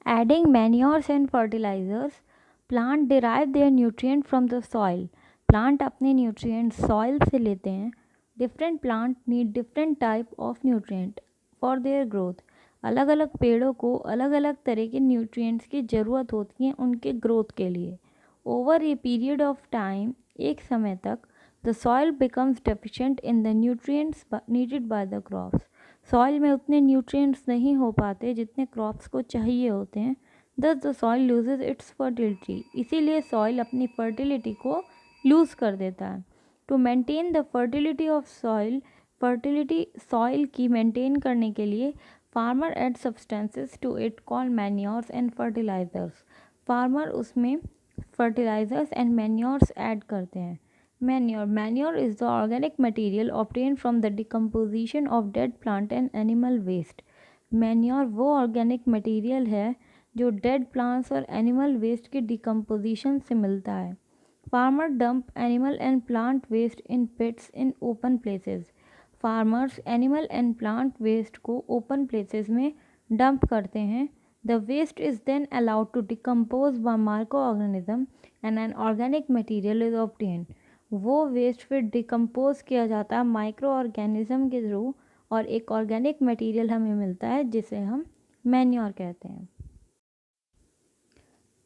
Adding manures and fertilizers, plant derive their nutrient from the soil. Plant अपने nutrient soil से लेते हैं. Different plant need different type of nutrient for their growth. अलग अलग पेड़ों को अलग अलग तरह के न्यूट्रिएंट्स की ज़रूरत होती है उनके ग्रोथ के लिए. Over a period of time, एक समय तक, the soil becomes deficient in the nutrients needed by the crops. Soil में उतने न्यूट्रिएंट्स नहीं हो पाते जितने क्रॉप्स को चाहिए होते हैं. Thus the soil loses its fertility. इसीलिए सॉइल अपनी फर्टिलिटी को लूज़ कर देता है. To maintain the fertility of soil, fertility soil की मेंटेन करने के लिए farmer add substances to it called manures and fertilisers. Farmer उसमें फर्टिलाइजर्स एंड मैन्योर्स ऐड करते हैं. Manure is the organic material obtained from the decomposition of dead plant and animal waste. Manure वो organic material है जो dead plants और animal waste के decomposition से मिलता है. Farmer dump animal and plant waste in pits in open places. Farmers animal and plant waste को open places में dump करते हैं. The waste is then allowed to decompose by microorganism and an organic material is obtained. वो waste फिर decompose किया जाता है micro organism के थ्रू और एक ऑर्गेनिक मटेरियल हमें मिलता है जिसे हम मैन्योर कहते हैं.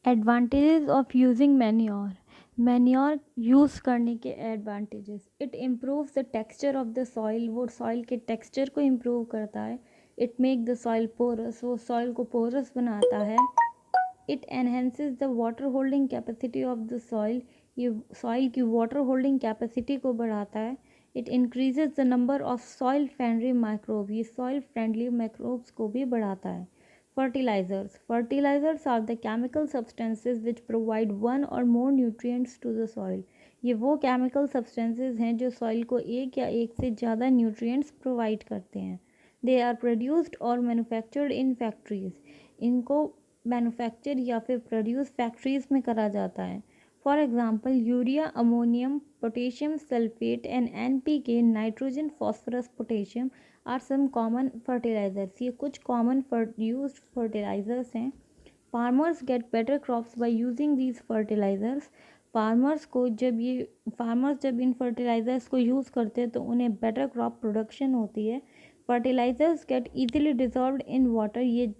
Advantages of using manure. Manure use करने के advantages. It improves the texture of the soil. वो सॉइल के टेक्सचर को इम्प्रूव करता है. It make the soil porous. वो सॉइल को पोरस बनाता है. It enhances the water holding capacity of the soil. ये सॉइल की वाटर होल्डिंग कैपेसिटी को बढ़ाता है. It increases the number of soil friendly microbe. ये सॉइल फ्रेंडली माइक्रोब्स को भी बढ़ाता है. Fertilisers. Fertilisers are the chemical substances which provide one or more nutrients to the soil. ये वो केमिकल सब्सटेंसेज हैं जो सॉइल को एक या एक से ज़्यादा न्यूट्रिएंट्स प्रोवाइड करते हैं. They are produced or manufactured in factories. इनको मैन्युफैक्चर या फिर प्रोड्यूस फैक्ट्रीज में करा जाता है. For example urea, ammonium, potassium sulphate and NPK, nitrogen, phosphorus, potassium are some common fertilisers. ये कुछ कॉमन यूज्ड फर्टिलाइजर्स हैं. Farmers get better crops by using these fertilisers. Farmers जब इन फर्टिलाइजर्स को यूज़ करते हैं तो उन्हें बेटर क्रॉप प्रोडक्शन होती है. Fertilisers get easily dissolved in water. ये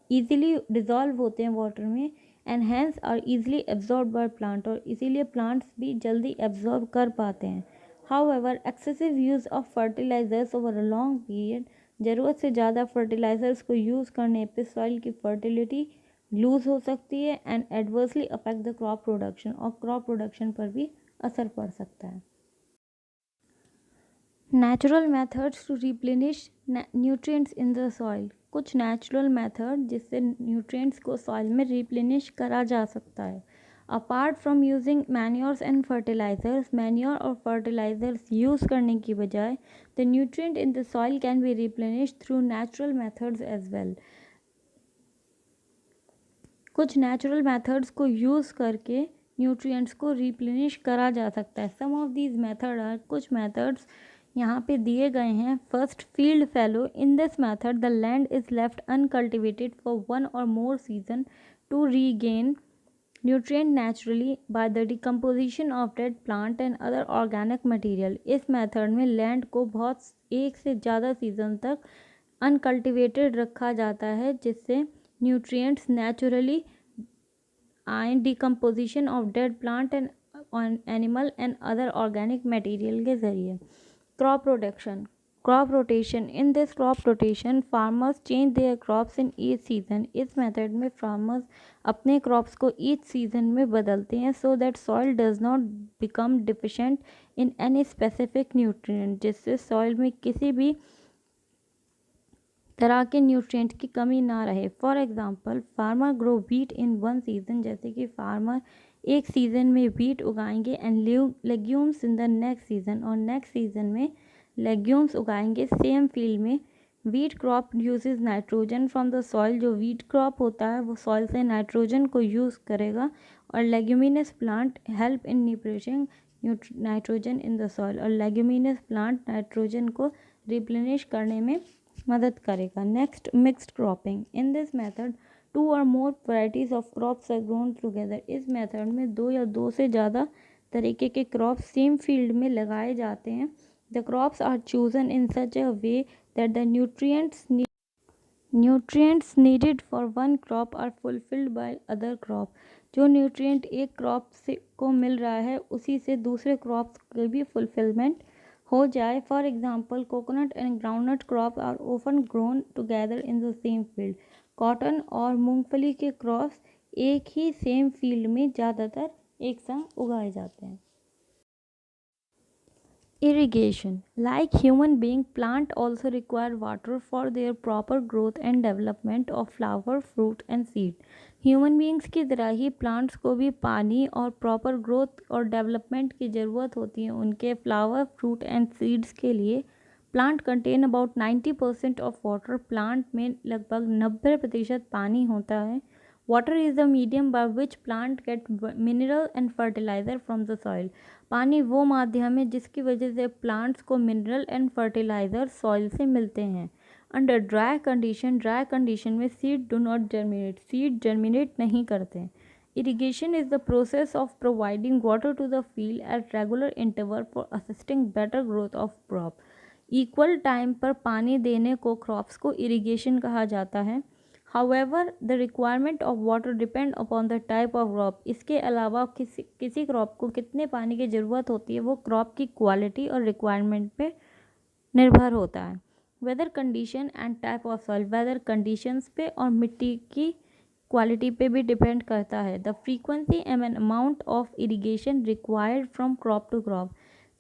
ईजिली डिजॉल्व होते हैं वाटर में. And hence are easily absorb by plant. और इसीलिए प्लांट्स भी जल्दी एब्जॉर्ब कर पाते हैं. However excessive use of fertilisers over a long period. ज़रूरत से ज़्यादा फर्टिलाइजर्स को यूज़ करने पे सॉइल की फर्टिलिटी लूज़ हो सकती है and adversely affect the crop production. और क्रॉप प्रोडक्शन पर भी असर पड़ सकता है. Natural methods to replenish nutrients in the soil. कुछ नेचुरल मेथड जिससे न्यूट्रिएंट्स को सॉइल में रिप्लेनिश करा जा सकता है. Apart from using manures and fertilisers, manure और फर्टिलाइजर्स यूज़ करने की बजाय the nutrient in the soil can be replenish through natural methods as well. कुछ नेचुरल मेथड्स को यूज़ करके न्यूट्रिएंट्स को रिप्लेनिश करा जा सकता है. Some of these method are. कुछ मेथड्स यहाँ पे दिए गए हैं. First, field fallow. In this method the land is left uncultivated for one or more season to regain nutrient naturally by the decomposition of dead plant and other organic material. इस method में land को एक से ज़्यादा season तक uncultivated रखा जाता है जिससे न्यूट्रिएंट्स नेचुरली आए decomposition of dead plant and animal and other organic material के ज़रिए. Crop production. Crop rotation. In this crop rotation, farmers change their crops in each season. इस method में farmers अपने crops को each season में बदलते हैं so that soil does not become deficient in any specific nutrient. जिससे soil में किसी भी तरह के न्यूट्रिएंट की कमी ना रहे. For example, farmer grow wheat in one season. जैसे कि फार्मर एक सीज़न में वीट उगाएंगे and legumes in the next season. और नेक्स्ट सीज़न में लेग्यूम्स उगाएंगे सेम फील्ड में. Wheat crop uses nitrogen from the soil. जो वीट क्रॉप होता है वो सॉइल से नाइट्रोजन को यूज़ करेगा. और leguminous plant help in nutrition nitrogen in the soil. और लेग्यूमिनस प्लांट नाइट्रोजन को रिप्लेनिश करने में मदद करेगा. Next, mixed cropping. In this method 2 or more varieties of crops are grown together. इस मेथड में 2 या 2 से ज़्यादा तरीके के क्रॉप सेम फील्ड में लगाए जाते हैं. The crops are chosen in such a way that the nutrients needed for one crop are fulfilled by other crop. जो न्यूट्रिएंट एक क्रॉप से को मिल रहा है उसी से दूसरे क्रॉप्स की भी फुलफिलमेंट हो जाए. For example, coconut and groundnut crop are often grown together in the same field. Cotton और मूंगफली के क्रॉप्स एक ही सेम फील्ड में ज़्यादातर एक संग उगाए जाते हैं. Irrigation. Like human being, plant also require water for their proper growth and development of flower, fruit and seed. Human beings की तरह ही plants को भी पानी और proper growth और development की ज़रूरत होती है उनके flower, fruit and seeds के लिए. Plant contain about 90% of water. Plant में लगभग 90% पानी होता है. Water is the medium by which plant get mineral and fertilizer from the soil. पानी वो माध्यम है जिसकी वजह से प्लांट्स को मिनरल एंड फर्टिलाइज़र सॉइल से मिलते हैं. अंडर ड्राई कंडीशन में seed do not germinate. Seed germinate नहीं करते. Irrigation is the process of providing water to the field at regular interval for assisting better growth of crop. Equal time पर पानी देने को क्रॉप्स को irrigation कहा जाता है. However, the requirement of water depend upon the type of crop. इसके अलावा किसी क्रॉप को कितने पानी की ज़रूरत होती है वो क्रॉप की क्वालिटी और रिक्वायरमेंट पे निर्भर होता है. Weather condition and type of soil. Weather conditions पे और मिट्टी की क्वालिटी पे भी डिपेंड करता है. The frequency and amount of irrigation required from crop to crop.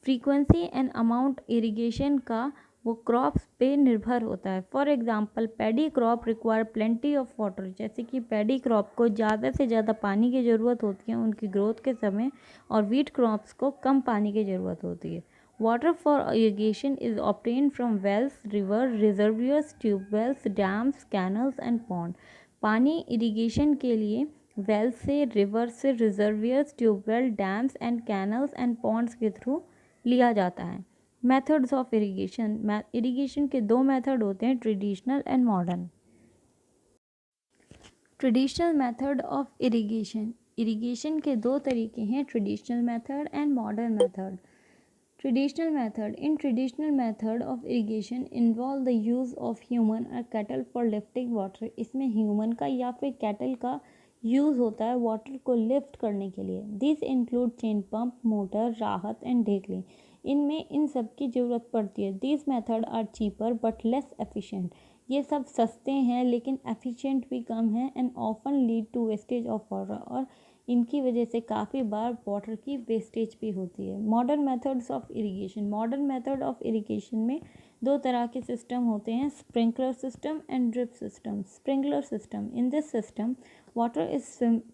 Frequency and amount irrigation का वो क्रॉप्स पे निर्भर होता है. For example, paddy crop require plenty of water. जैसे कि पैडी क्रॉप को ज़्यादा से ज़्यादा पानी की ज़रूरत होती है उनकी ग्रोथ के समय, और वीट क्रॉप्स को कम पानी की ज़रूरत होती है. Water for irrigation is obtain from wells, river, reservoirs, tube wells, dams, canals and pond. पानी इरिगेशन के लिए वेल से, रिवर से, reservoirs, tube well, dams and canals and ponds के थ्रू लिया जाता है. Methods of irrigation. इरिगेशन के 2 मेथड होते हैं, traditional and modern. Traditional method of irrigation. Irrigation के 2 तरीके हैं, traditional method and modern method. Traditional method. In traditional method of irrigation involve the use of human और कैटल फॉर लिफ्टिंग वाटर. इसमें human का या फिर कैटल का use होता है वाटर को लिफ्ट करने के लिए. This include chain pump, motor, rahat and dhekli. इनमें इन सब की ज़रूरत पड़ती है. This method are cheaper but less efficient. ये सब सस्ते हैं लेकिन एफिशिएंट भी कम हैं. And often lead to wastage of water. और इनकी वजह से काफ़ी बार वाटर की वेस्टेज भी होती है. Modern methods of irrigation. Modern method of irrigation में 2 तरह के सिस्टम होते हैं, sprinkler system and drip system. Sprinkler system. In this system water is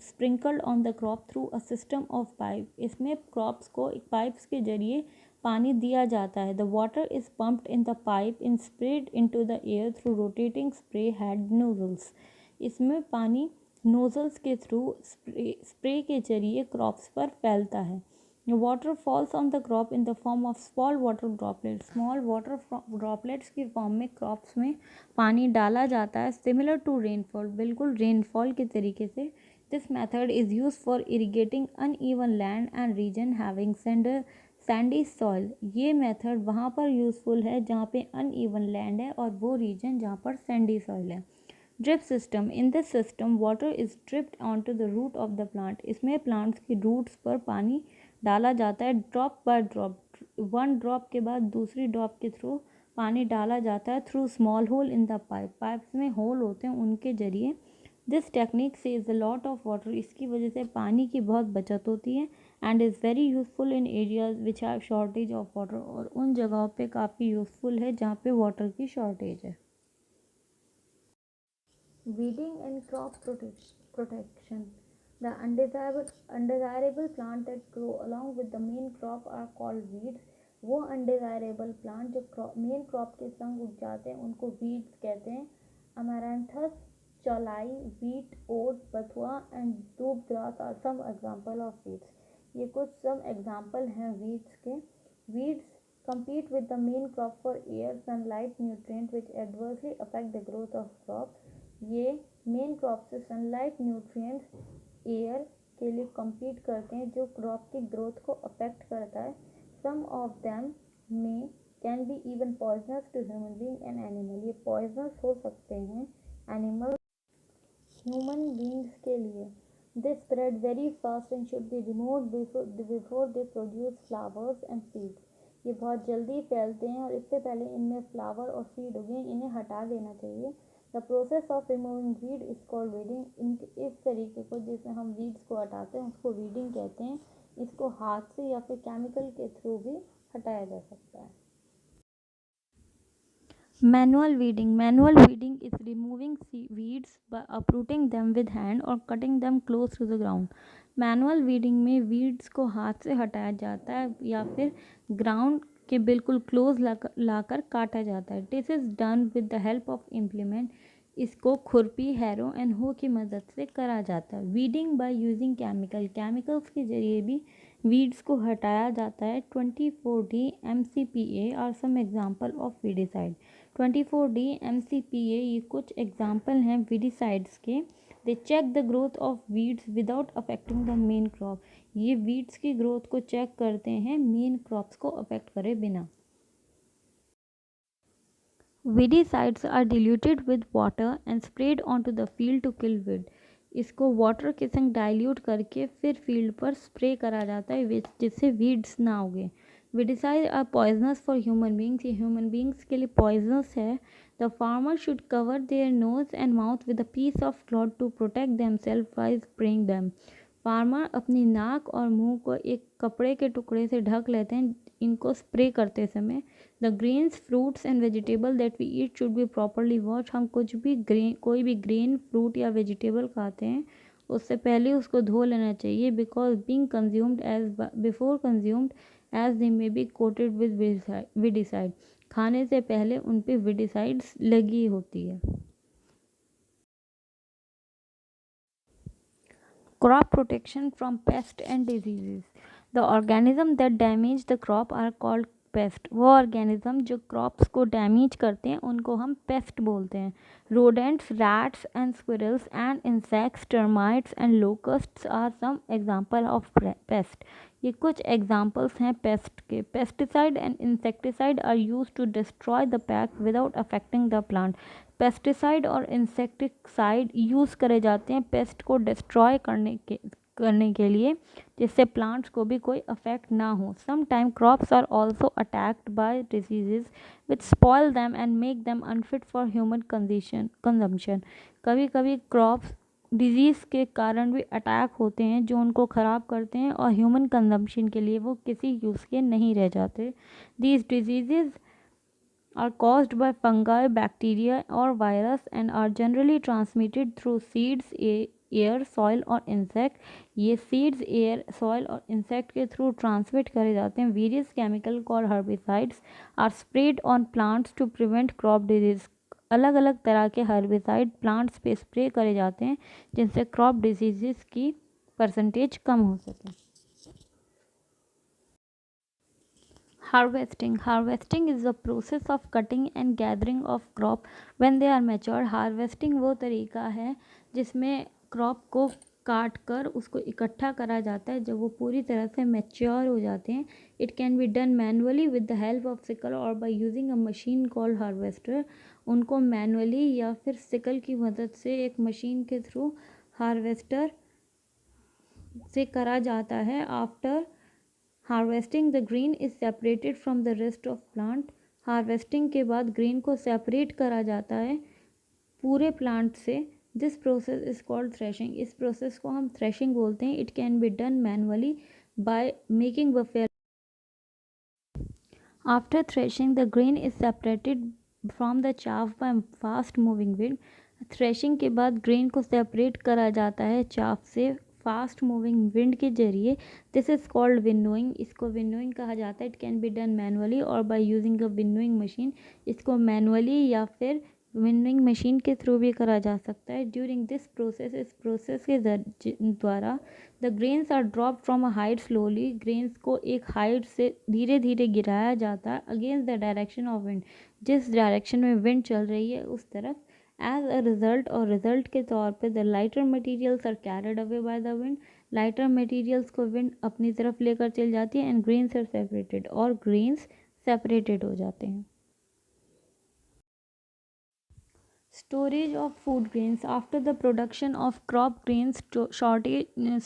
sprinkled on the crop through a system of pipe. इसमें crops को एक pipes के जरिए पानी दिया जाता है. The water is pumped in the pipe in spread into the air through rotating spray head nozzles. इसमें पानी नोजल्स के थ्रू स्प्रे के जरिए क्रॉप्स पर फैलता है. Water falls on the crop in the form of small water droplets. Small water droplets की form में क्रॉप्स में पानी डाला जाता है. Similar to rainfall. बिल्कुल रेनफॉल के तरीके से. This method is use for irrigating uneven land and region having sandy soil. ये मेथड वहाँ पर यूज़फुल है जहाँ पे अनइवन लैंड है और वो रीजन जहाँ पर सैंडी सॉइल है. Drip system. In this system water is dripped onto the root of the plant. इसमें प्लांट्स की रूट्स पर पानी डाला जाता है ड्रॉप बाय ड्रॉप. 1 ड्रॉप के बाद दूसरी ड्रॉप के थ्रू पानी डाला जाता है through small hole in the pipe. Pipes में होल होते हैं उनके जरिए. This technique saves a lot of water. इसकी वजह से पानी की बहुत बचत होती है and is very useful in areas which have shortage of water. और उन जगहों पे काफ़ी यूज़फुल है जहाँ पे वाटर की शॉर्टेज है. Weeding and crop protection. The undesirable plant that grow along with the main crop are called weeds. वो undesirable plant जो मेन क्रॉप के संग उग जाते हैं उनको weeds कहते हैं. Amaranthus, चौलाई, wheat, oat, बथुआ and दूब grass are some example of weeds. ये कुछ some example हैं weeds के. Weeds compete with the main crop for air, sunlight, nutrient which adversely affect the growth of crop. ये मेन क्रॉप से sunlight, nutrients, air के लिए compete करते हैं जो क्रॉप की ग्रोथ को अफेक्ट करता है. Some of them may can be even poisonous to human being and animal. ये पॉइजनस हो सकते हैं एनिमल ह्यूमन बींग्स के लिए. They spread very fast and should be removed before they produce flowers and seeds. ये बहुत जल्दी फैलते हैं और इससे पहले इनमें फ्लावर और सीड उगे इन्हें हटा देना चाहिए. The process of removing weed is called weeding. इस तरीके को जिसमें हम वीड्स को हटाते हैं उसको वीडिंग कहते हैं. इसको हाथ से या फिर केमिकल के थ्रू भी हटाया जा सकता है. Manual weeding. Manual weeding is removing weeds by uprooting them with hand or cutting them close to the ground. Manual weeding में weeds को हाथ से हटाया जाता है या फिर ग्राउंड के बिल्कुल क्लोज लाकर काटा जाता है. This is done with the help of implement. इसको खुरपी, हैरो एंड हो की मदद से करा जाता है. Weeding by using chemical. Chemicals के जरिए भी वीड्स को हटाया जाता है. 24D MCPA are some example of weedicide. 24D MCPA ये कुछ एग्जाम्पल हैं वीडिसाइड्स के. They check the growth of weeds without affecting the main crop. ये वीड्स की ग्रोथ को चेक करते हैं मेन क्रॉप्स को अफेक्ट करे बिना. Weedicides are diluted with water and sprayed onto the field to kill weed. इसको वाटर के संग डाइल्यूट करके फिर फील्ड पर स्प्रे करा जाता है जिससे वीड्स ना उगे. Weedicides are poisonous for human beings. ये ह्यूमन बींग्स के लिए पॉइजनस है. The farmer should cover their nose and mouth with a piece of cloth to protect themselves while spraying them. Farmer अपनी नाक और मुंह को एक कपड़े के टुकड़े से ढक लेते हैं इनको स्प्रे करते समय. The grains, fruits and vegetable that we eat should be properly wash. हम कोई भी ग्रेन, फ्रूट या वेजिटेबल खाते हैं उससे पहले उसको धो लेना चाहिए. Because being consumed as they may be coated with weedicide. खाने से पहले उन पे विडिसाइड्स लगी होती है. Crop protection from pests and diseases. The organisms that damage the crop are called pest. वो ऑर्गेनिज्म जो क्रॉप्स को डैमेज करते हैं उनको हम पेस्ट बोलते हैं. Rodents, rats and squirrels and insects, termites and locusts are some example of pest. ये कुछ एग्जांपल्स हैं पेस्ट के. Pesticide and insecticide are used to destroy the pack without affecting the plant. Pesticide और insecticide use करे जाते हैं paste को destroy करने के लिए जिससे प्लांट्स को भी कोई अफेक्ट ना हो. Some time crops are also attacked by diseases which spoil them and make them unfit for human consumption. कभी कभी क्रॉप्स डिजीज़ के कारण भी अटैक होते हैं जो उनको ख़राब करते हैं और ह्यूमन कंजम्पशन के लिए वो किसी यूज़ के नहीं रह जाते. These diseases are caused by fungi, bacteria or virus and are generally transmitted through seeds, air, soil और insect. ये seeds, air, soil और insect के through transmit करे जाते हैं. Various chemical called herbicides are sprayed on plants to prevent crop disease. अलग अलग तरह के herbicide plants पे spray करे जाते हैं जिनसे crop diseases की परसेंटेज कम हो सके. Harvesting. Harvesting is the process of cutting and gathering of crop when they are mature. Harvesting वो तरीका है जिसमें क्रॉप को काट कर उसको इकट्ठा करा जाता है जब वो पूरी तरह से मैच्योर हो जाते हैं. It can be done manually with the help of sickle और by using a machine called harvester. उनको मैनुअली या फिर सिकल की मदद से एक मशीन के थ्रू हार्वेस्टर से करा जाता है. After harvesting the grain is separated from the rest of plant. Harvesting के बाद ग्रेन को सेपरेट करा जाता है पूरे प्लांट से. This process is called threshing. इस प्रोसेस को हम थ्रेशिंग बोलते हैं. It can be done manually by making buffalo. After threshing the grain is separated from the chaff by fast moving wind. Threshing के बाद ग्रेन को separate करा जाता है चाफ से फास्ट मूविंग विंड के जरिए. This is called winnowing. इसको विनोइंग कहा जाता है. It can be done manually और by using a winnowing machine. इसको मैनुअली या फिर विनोइंग मशीन के थ्रू भी करा जा सकता है. ड्यूरिंग दिस प्रोसेस, इस प्रोसेस के द्वारा the grains are drop from a height slowly. Grains को एक हाइट से धीरे धीरे गिराया जाता है against the direction of wind. जिस डायरेक्शन में विंड चल रही है उस तरफ. एज अ रिजल्ट और रिजल्ट के तौर पे the lighter materials are carried away by the wind, lighter materials को विंड अपनी तरफ लेकर चल जाती है, एंड ग्रेन्स आर सेपरेटेड, और ग्रेन्स सेपरेटेड हो जाते हैं। Storage of food grains. After the production of crop grains,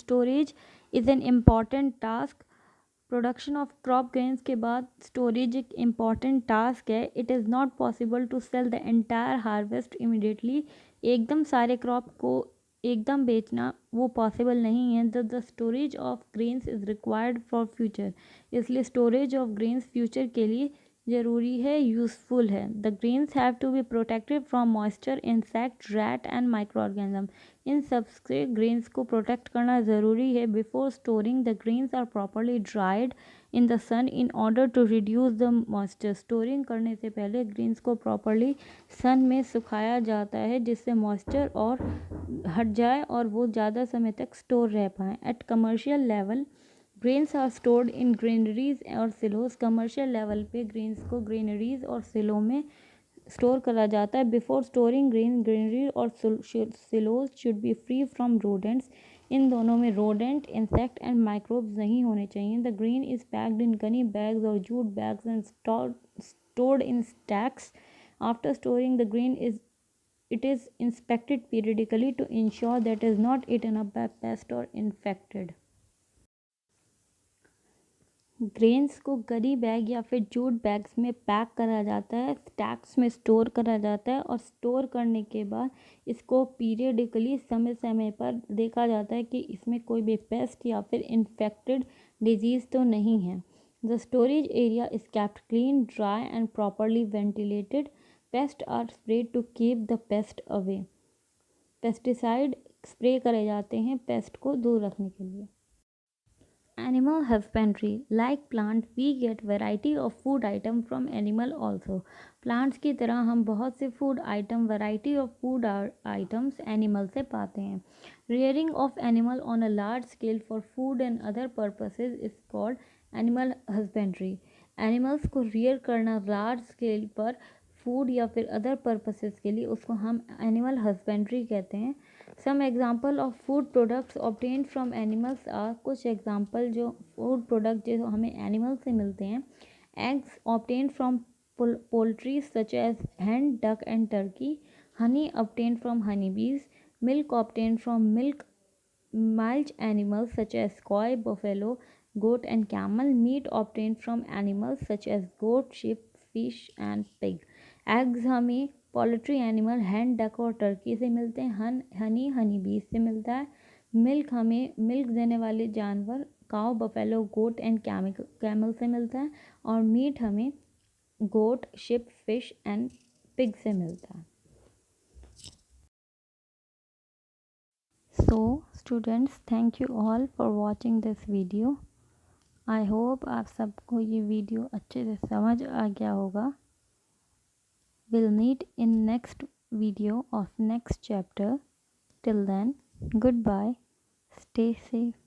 storage is an important task. Production of crop grains के बाद स्टोरेज एक इम्पॉर्टेंट टास्क है। It is not possible to sell the entire harvest immediately. एकदम सारे crop को एकदम बेचना वो पॉसिबल नहीं है। The storage of grains is required for future, इसलिए स्टोरेज ऑफ ग्रेन्स फ्यूचर के लिए ज़रूरी है, यूज़फुल है। The grains have to be protected from moisture, insect, rat and microorganism. इन सबसे ग्रेन्स को प्रोटेक्ट करना ज़रूरी है। Before storing the grains are properly dried in the sun in order to reduce the moisture. Storing करने से पहले grains को प्रॉपरली सन में सुखाया जाता है, जिससे मॉइस्चर और हट जाए और वो ज़्यादा समय तक स्टोर रह पाएँ। At commercial level grains are stored in granaries और सिलोज। कमर्शियल लेवल पे ग्रेन्स को ग्रेनरीज और सिलो में स्टोर करा जाता है। बिफोर स्टोरिंग ग्रेनरी और silos should be free from rodents. इन दोनों में रोडेंट, इंसेक्ट एंड माइक्रोब्स नहीं होने चाहिए। The grain is packed in gunny bags और jute bags and stored in stacks. After storing the grain, it is inspected periodically to ensure that it is not eaten up by pest or infected. Grains को gunny bag या फिर jute bags में pack करा जाता है, stacks में store करा जाता है, और स्टोर करने के बाद इसको पीरियडिकली समय समय पर देखा जाता है कि इसमें कोई भी पेस्ट या फिर इन्फेक्टेड डिजीज़ तो नहीं है। The storage area is kept clean, dry and properly ventilated. Pest are spread to keep the pest away. Pesticide spray करे जाते हैं पेस्ट को दूर रखने के लिए। Animal husbandry. Like plant, we get variety of food item from animal also. Plants की तरह हम बहुत से food item, variety of food items animal से पाते हैं. Rearing of animal on a large scale for food and other purposes is called animal husbandry. Animals को rear करना large scale पर food या फिर other purposes के लिए, उसको हम animal husbandry कहते हैं. Some example of food products obtained from animals are, कुछ एग्जाम्पल जो फूड प्रोडक्ट जो हमें एनिमल से मिलते हैं. Eggs obtained from poultry such as hen, duck and turkey. Honey obtained from honey bees. Milk obtained from milk mild animals such as cow, buffalo, goat and camel. Meat obtained from animals such as goat, sheep, fish and pig. Eggs हमें poultry animal hen, duck और Turkey से मिलते हैं. हनी हनी बीज से मिलता है. Milk हमें मिल्क देने वाले जानवर cow, buffalo, goat and camel से मिलता है. और मीट हमें goat, sheep, fish and pig से मिलता है. So students, thank you all for watching this video. I hope आप सबको ये वीडियो अच्छे से समझ आ गया होगा. We'll meet in next video of next chapter. Till then, goodbye. Stay safe.